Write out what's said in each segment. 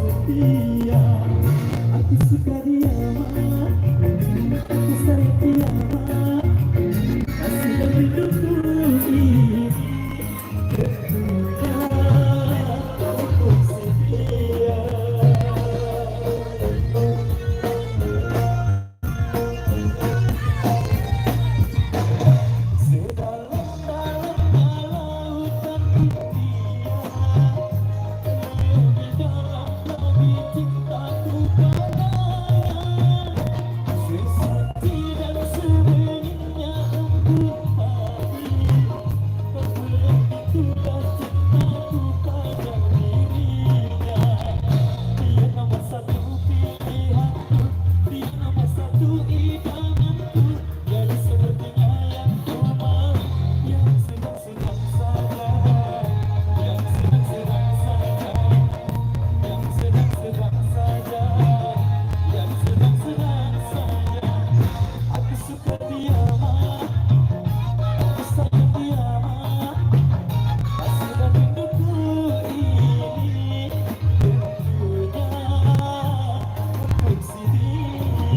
setia, aku suka dia mah, aku sayang dia mah, kasih dan hidupku ini tentunya untuk setia. Sedalam-dalamnya lautan impian, lebih dalam lagi cintaku padanya. Sesati dan sebenarnya embun hati, begitulah cintaku pada dirinya. Dia nomor satu pilihanku, dia nomor satu idamanku, jadi sepertinya yang ku mau, yang sedang-sedang saja, yang sedang-sedang saja, yang sedang-sedang saja, yang sedang-sedang saja. Aku suka dia mah, aku sayang dia mah, kasih dan hidupku ini tentunya untuk si dia.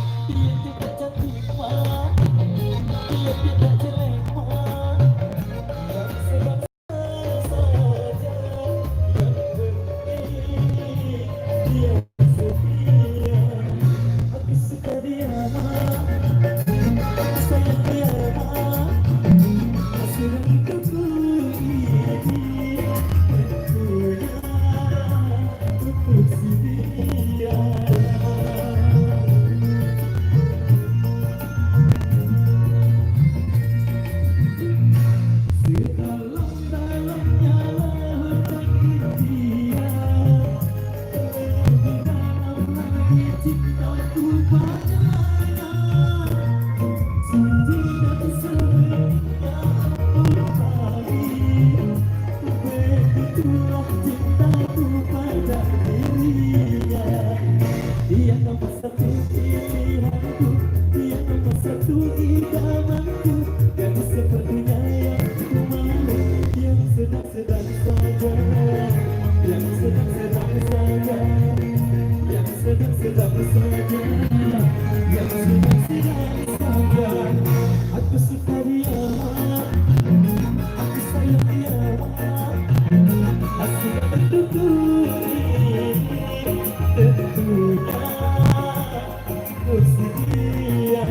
Dia tidak cantik mah, dia tidak jelek mah, yang sedang saja, yang penting dia setia. Aku suka dia mah, aku sayang dia mah, kasih dan hidupku ini tentunya untuk si dia. Sedalam-dalamnya lautan impian, lebih dalam lagi cintaku padanya. Suci dan sebenarnya embun hati, begitulah cintaku pada dirinya. Dia nomor satu pilihanku, dia nomor satu idamanku, gadis sepertinya yang ku mau, yang sedang-sedang saja, yang sedang-sedang saja, yang sedang-sedang saja, yang sedang-sedang saja. Aku suka dia mah, aku sayang dia mah, kasih dan hidupku ini tentunya untuk si dia.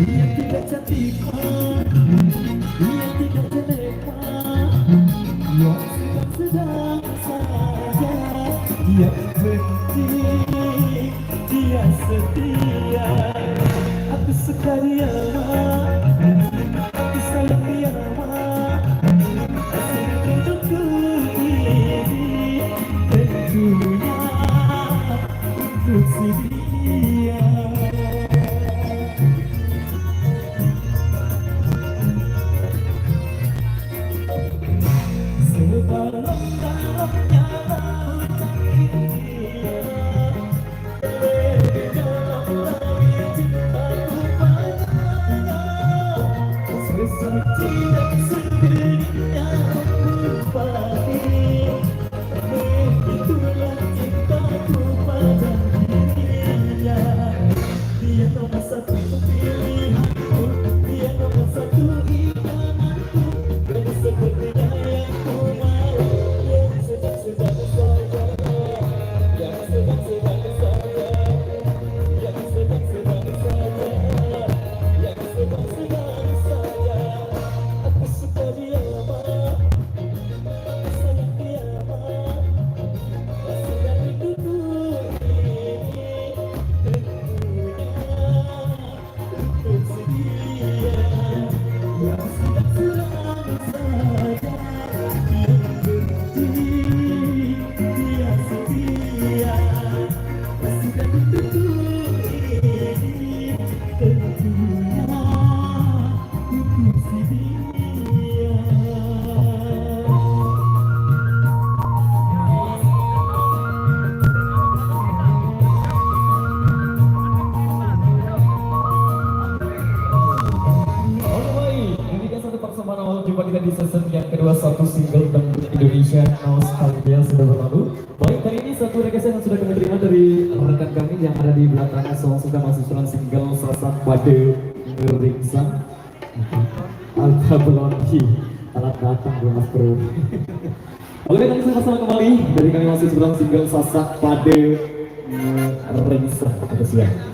Dia tidak cantik mah, dia tidak jelek mah, yang sedang-sedang saja, yang penting dia setia. Aku suka dia mah, aku sayang dia mah, kasih hidupku ini tentunya untuk si dia. Sedalam-dalamnya lautan impian, lebih dalam lagi cintaku padanya. Sesuci dan sebenarnya embun hati, begitulah cintaku pada dirinya. Dia nomor satu pilihanku, dia nomor satu idamanku, dan sepertinya yang ku mau, yang sedang-sedang saja, yang sedang-sedang saja, yang sedang-sedang saja, yang sedang-sedang saja. Aku suka dia mah, aku sayang dia mah, kasih dan hidupku ini di season yang kedua satu single dangdut Indonesia Nostalgia sudah berlalu. Baik, kali ini satu request yang sudah kami terima dari rekan kami yang ada di belakang Song sudah masuk dalam single Sasak pada Ngeriksan. Alta Blondie, alat datang belum mas bro. Oke, kami sama-sama kembali dari kami masih dalam single Sasak pada Ngeriksan. Terima kasih.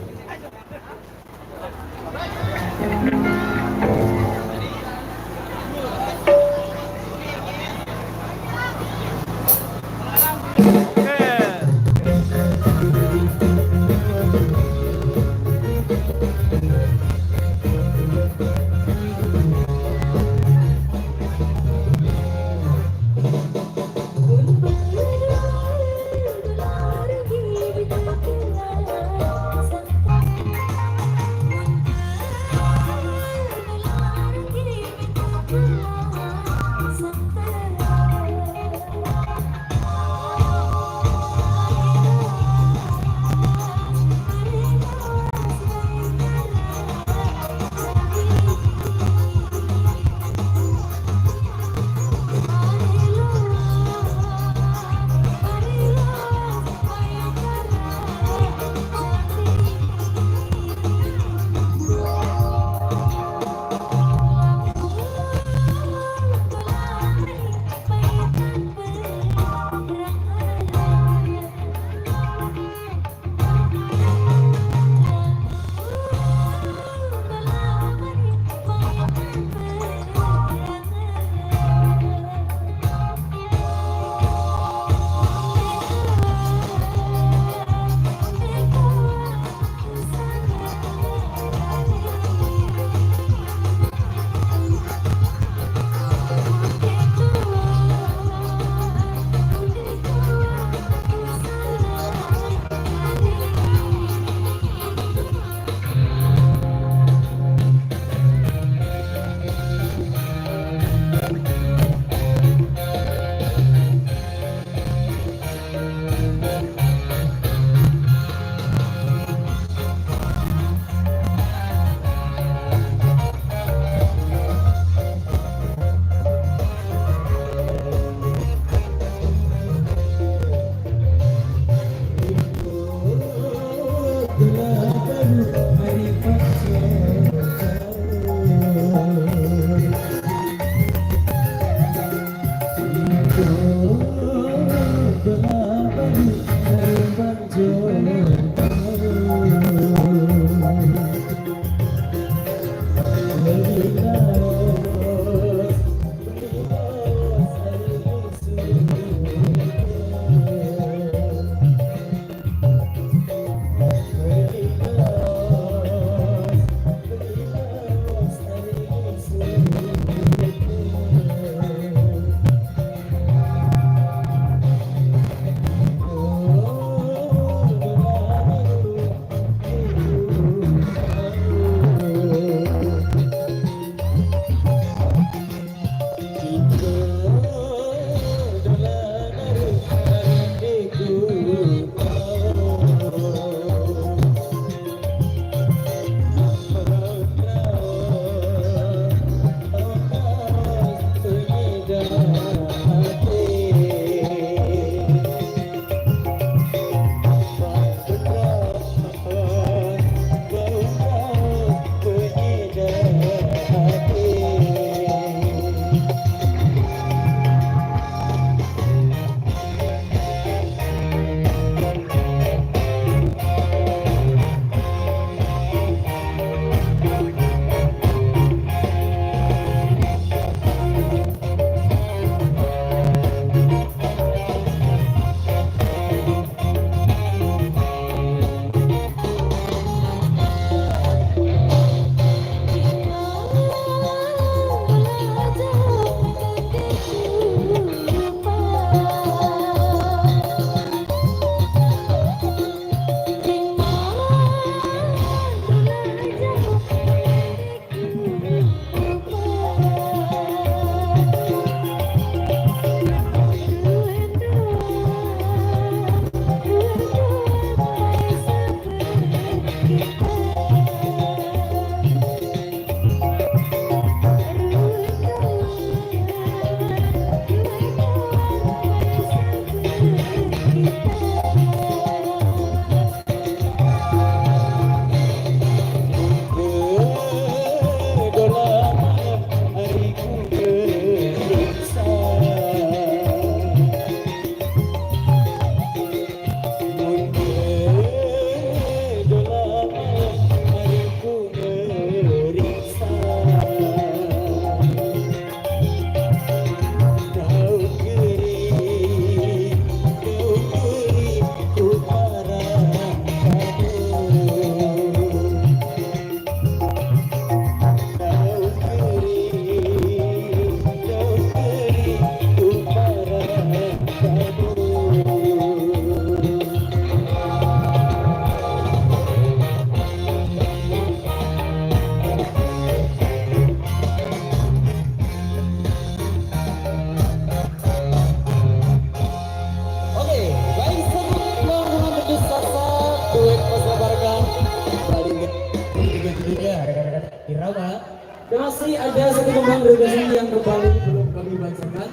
Masih ada satu kembang gagasan yang kembali belum kami bacakan.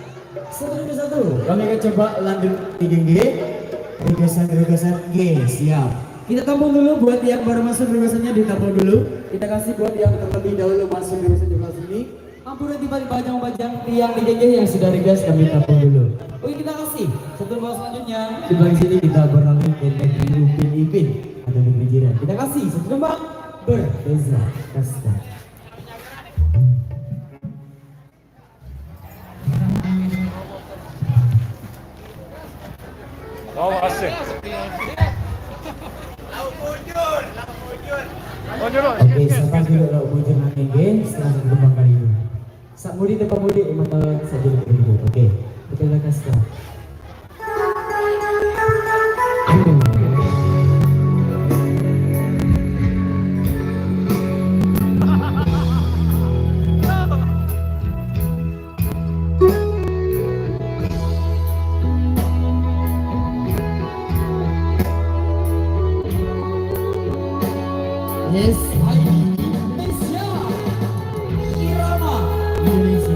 Satu demi satu. Kami akan coba lanjut di G. Gagasan G, siap. Kita tampung dulu buat yang baru masuk gagasannya ditampung dulu. Kita kasih buat yang terlebih dahulu masuk gagasan di kelas ini. Ampun tiba-tiba bajang-bajang tiang di GG yang sudah regas kami tampung dulu. Oke kita kasih. Satu bola selanjutnya di bagian sini kita beralih ke negeri Upin Ipin atau negeri jiran. Kita kasih satu kembang berbeza kasta. Oh, asik. Oke, sampai dulu lauk bujur nanti, setelah satu kembang kali ini. Sak mudi tempat mudi mata saja dulu. Oke, kita lakukan sekarang. Yes, Indonesia, Irama Indonesia.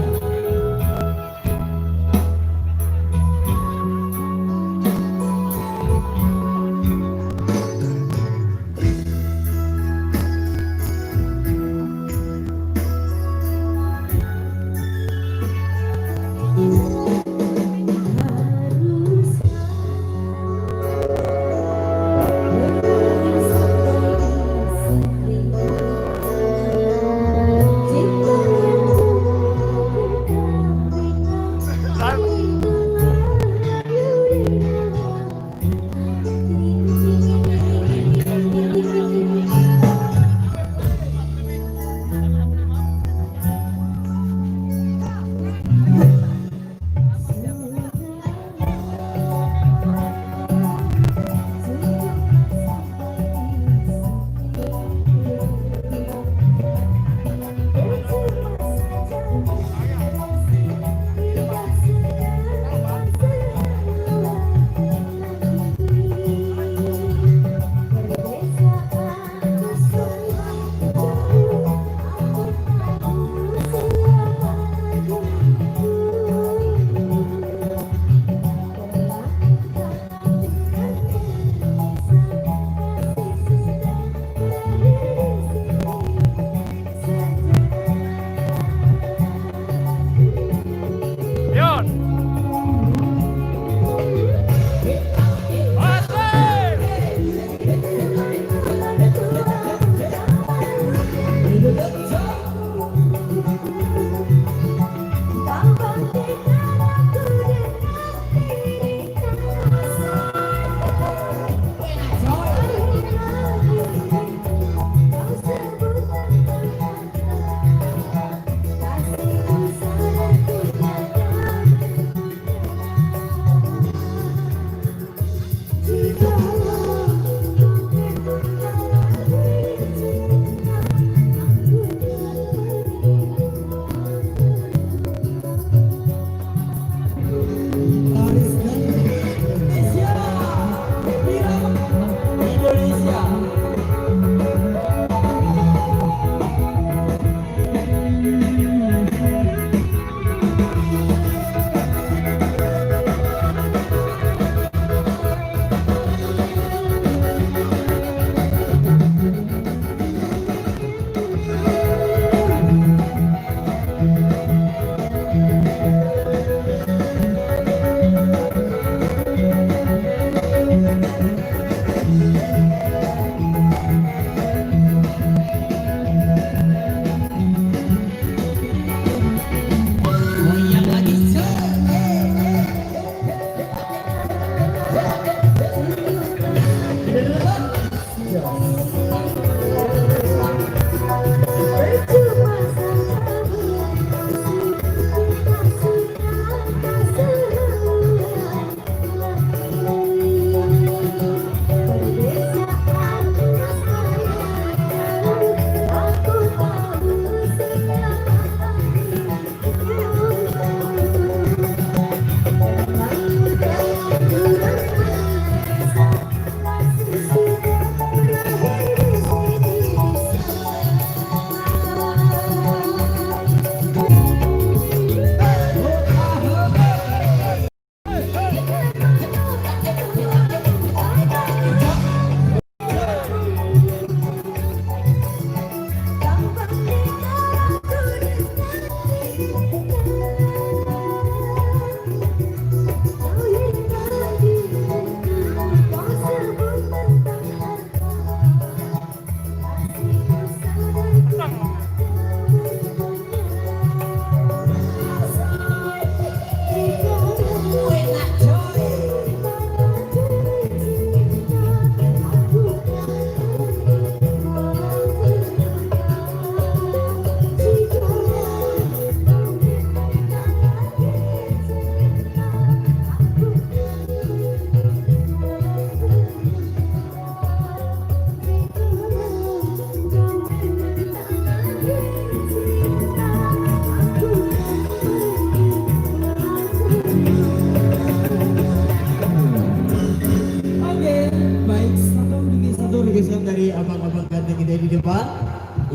tembang ganda kita di depan.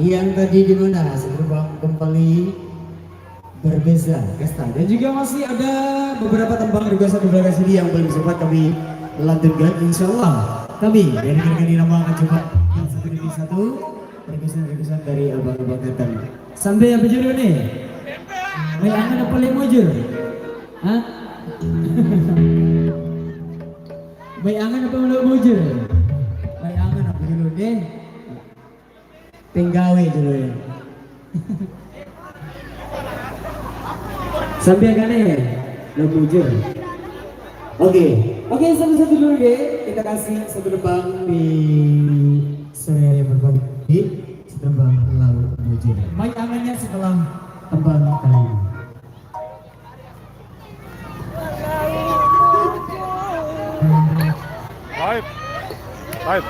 Yang tadi di mana? Seterbang kembali berbeza kasta. Dan juga masih ada beberapa tembang juga satu belakang sini yang belum sempat kami lantunkan. Insya Allah kami dari rekan Irama akan coba yang satu demi satu pergeseran dari abang-abang Gantan. Sampai apa judul nih? May angan apa lagi mujur? Hah? May angan apa mujur? May angan apa judul deh? Penggawe dulu ya. Sampai agak nih, lo mujur. Oke, satu-satu dulu deh. Kita kasih satu tembang di sore hari yang berbagi. Tembang lalu mujur. Mai angannya setelah tembang kali ini. Live.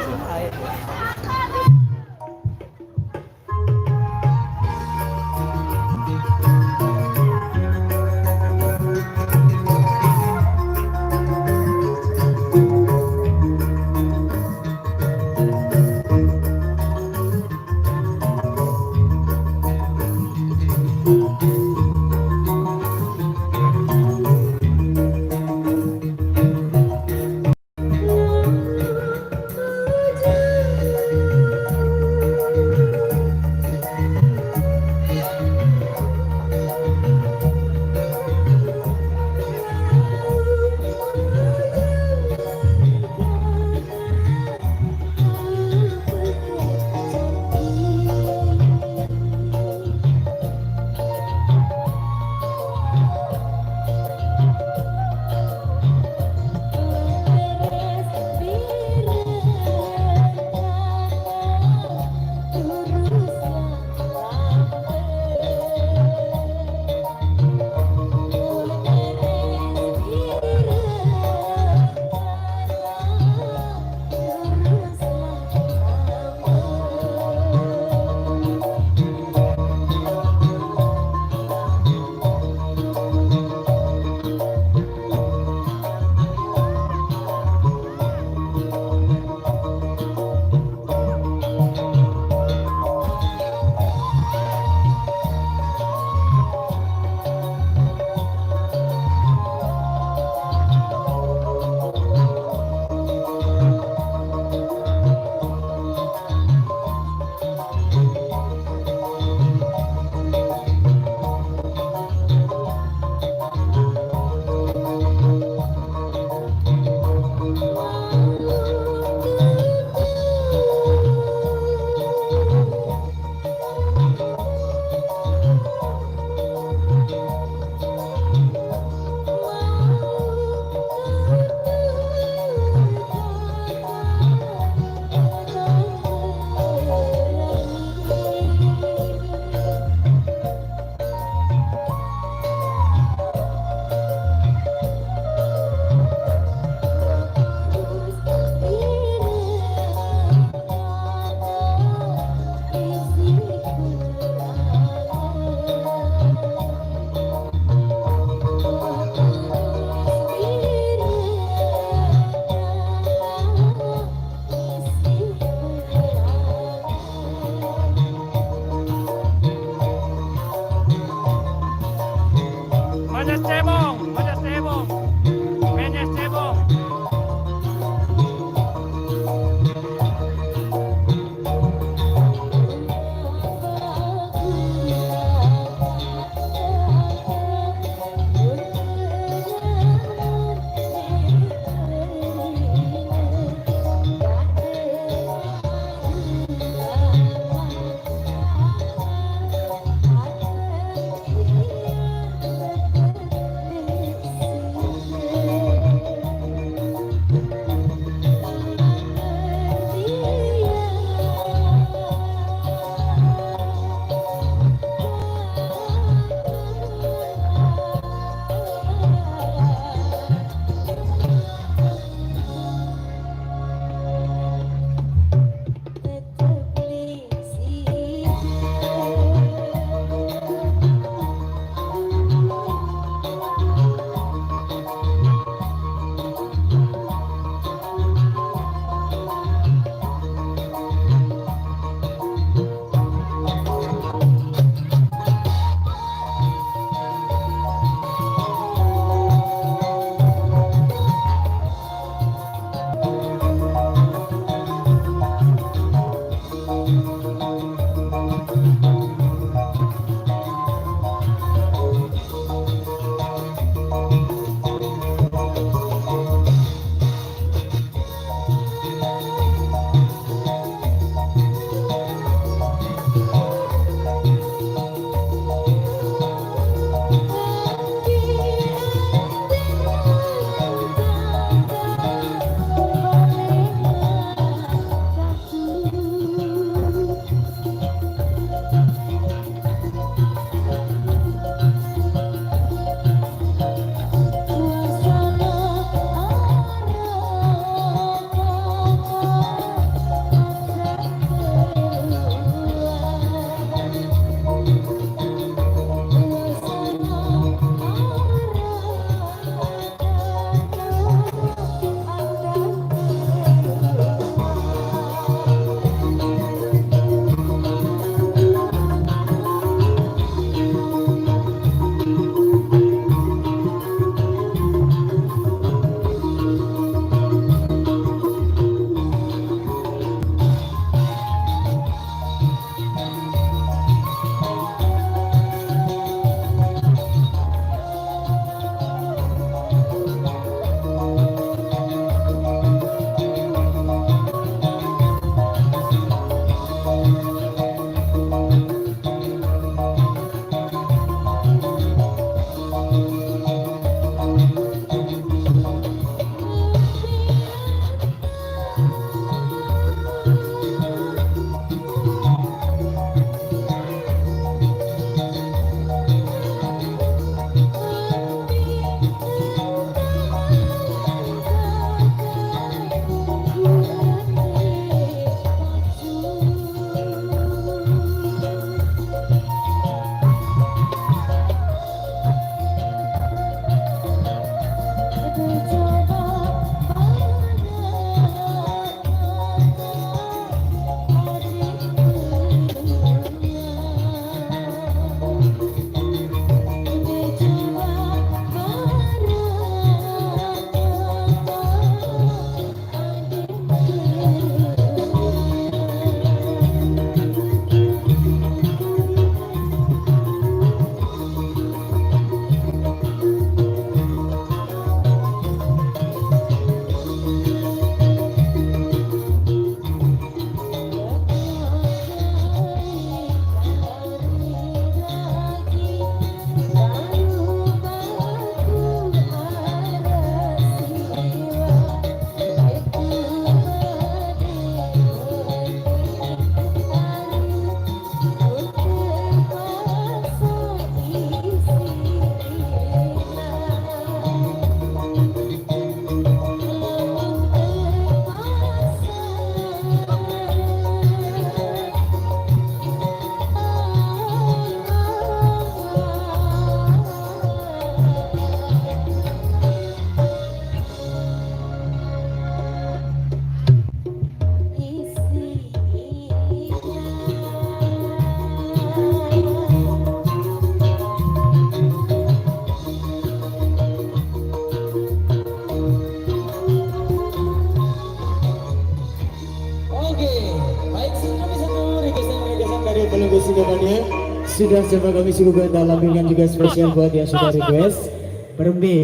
untuk menunggu singgatannya. Sudah coba kami suguhkan dalam pilihan juga spesial buat yang sudah request. Berembe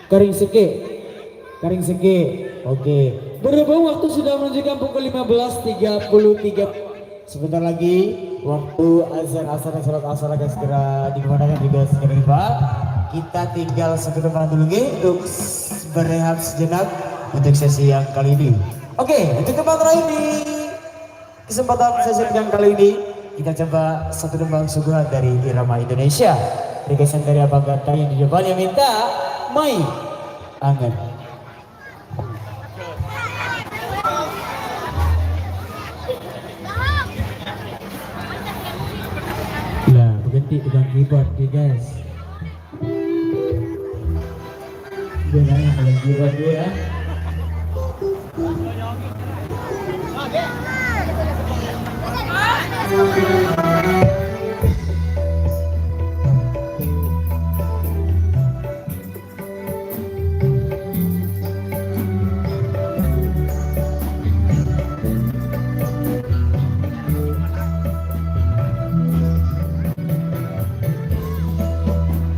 Karing Seke. Oke. Berhubung waktu sudah menunjukkan pukul 15.33. Sebentar lagi waktu azan asar dan salat asar akan segera dikemanakan juga segera tiba. Kita tinggal satu depan dulu untuk berehat sejenak untuk sesi yang kali ini. Oke, untuk kesempatan ini, kesempatan sesi yang kali ini kita coba satu tembang suguhan dari irama Indonesia. Requestan dari Abang Ganteng yang di depannya minta Mai Angen. Lah, berhenti pegang keyboard nih guys. Dia nanya pegang keyboard dia ya.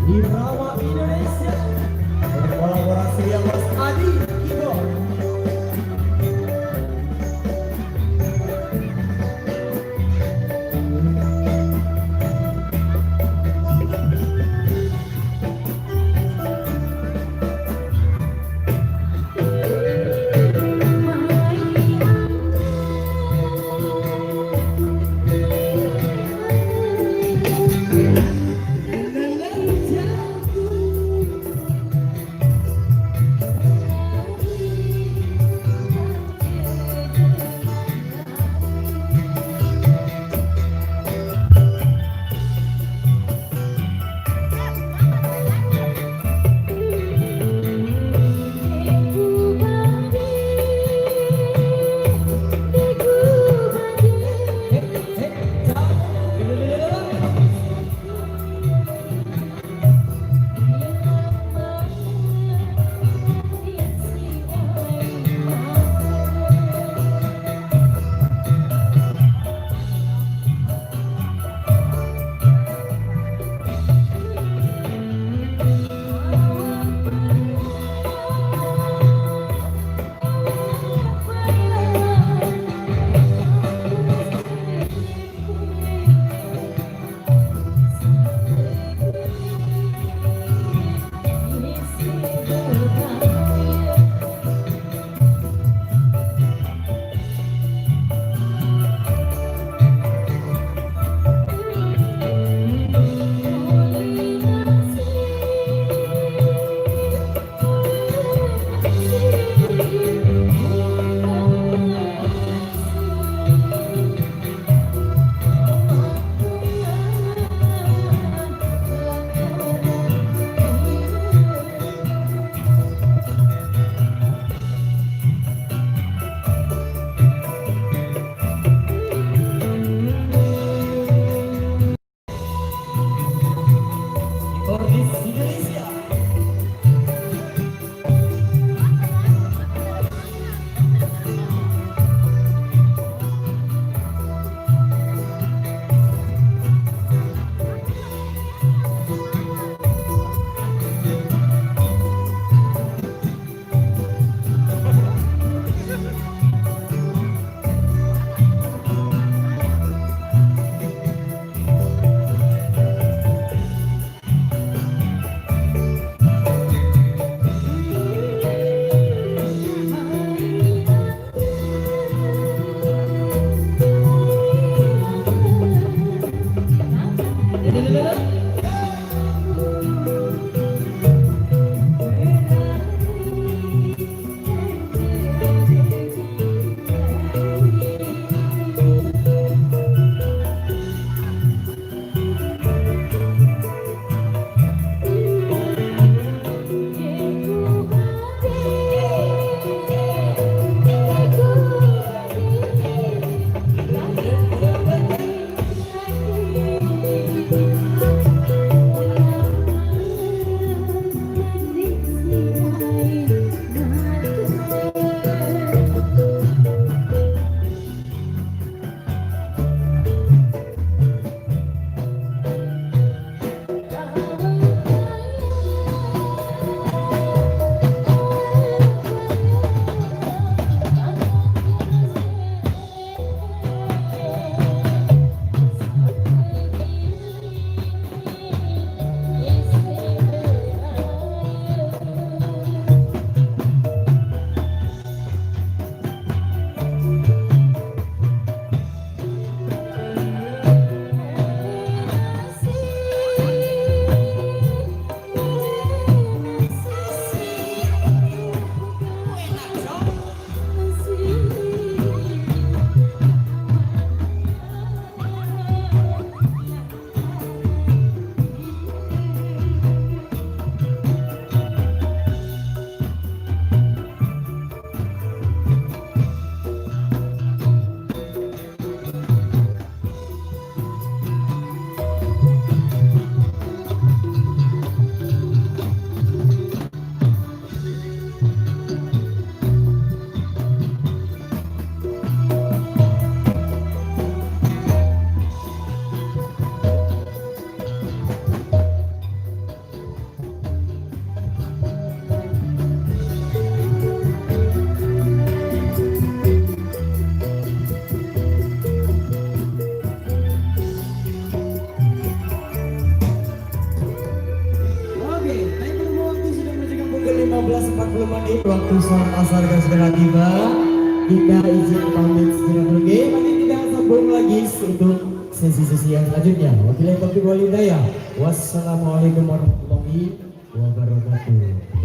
Irama Indonesia berkolaborasi yang Mas Adi 15.40 menit waktu sholat asar akan segera tiba. Kita izin pamit segera dulu. Nanti kita sambung lagi untuk sesi-sesi yang selanjutnya. Wabillahi taufiq wal hidayah. Wassalamualaikum warahmatullahi wabarakatuh.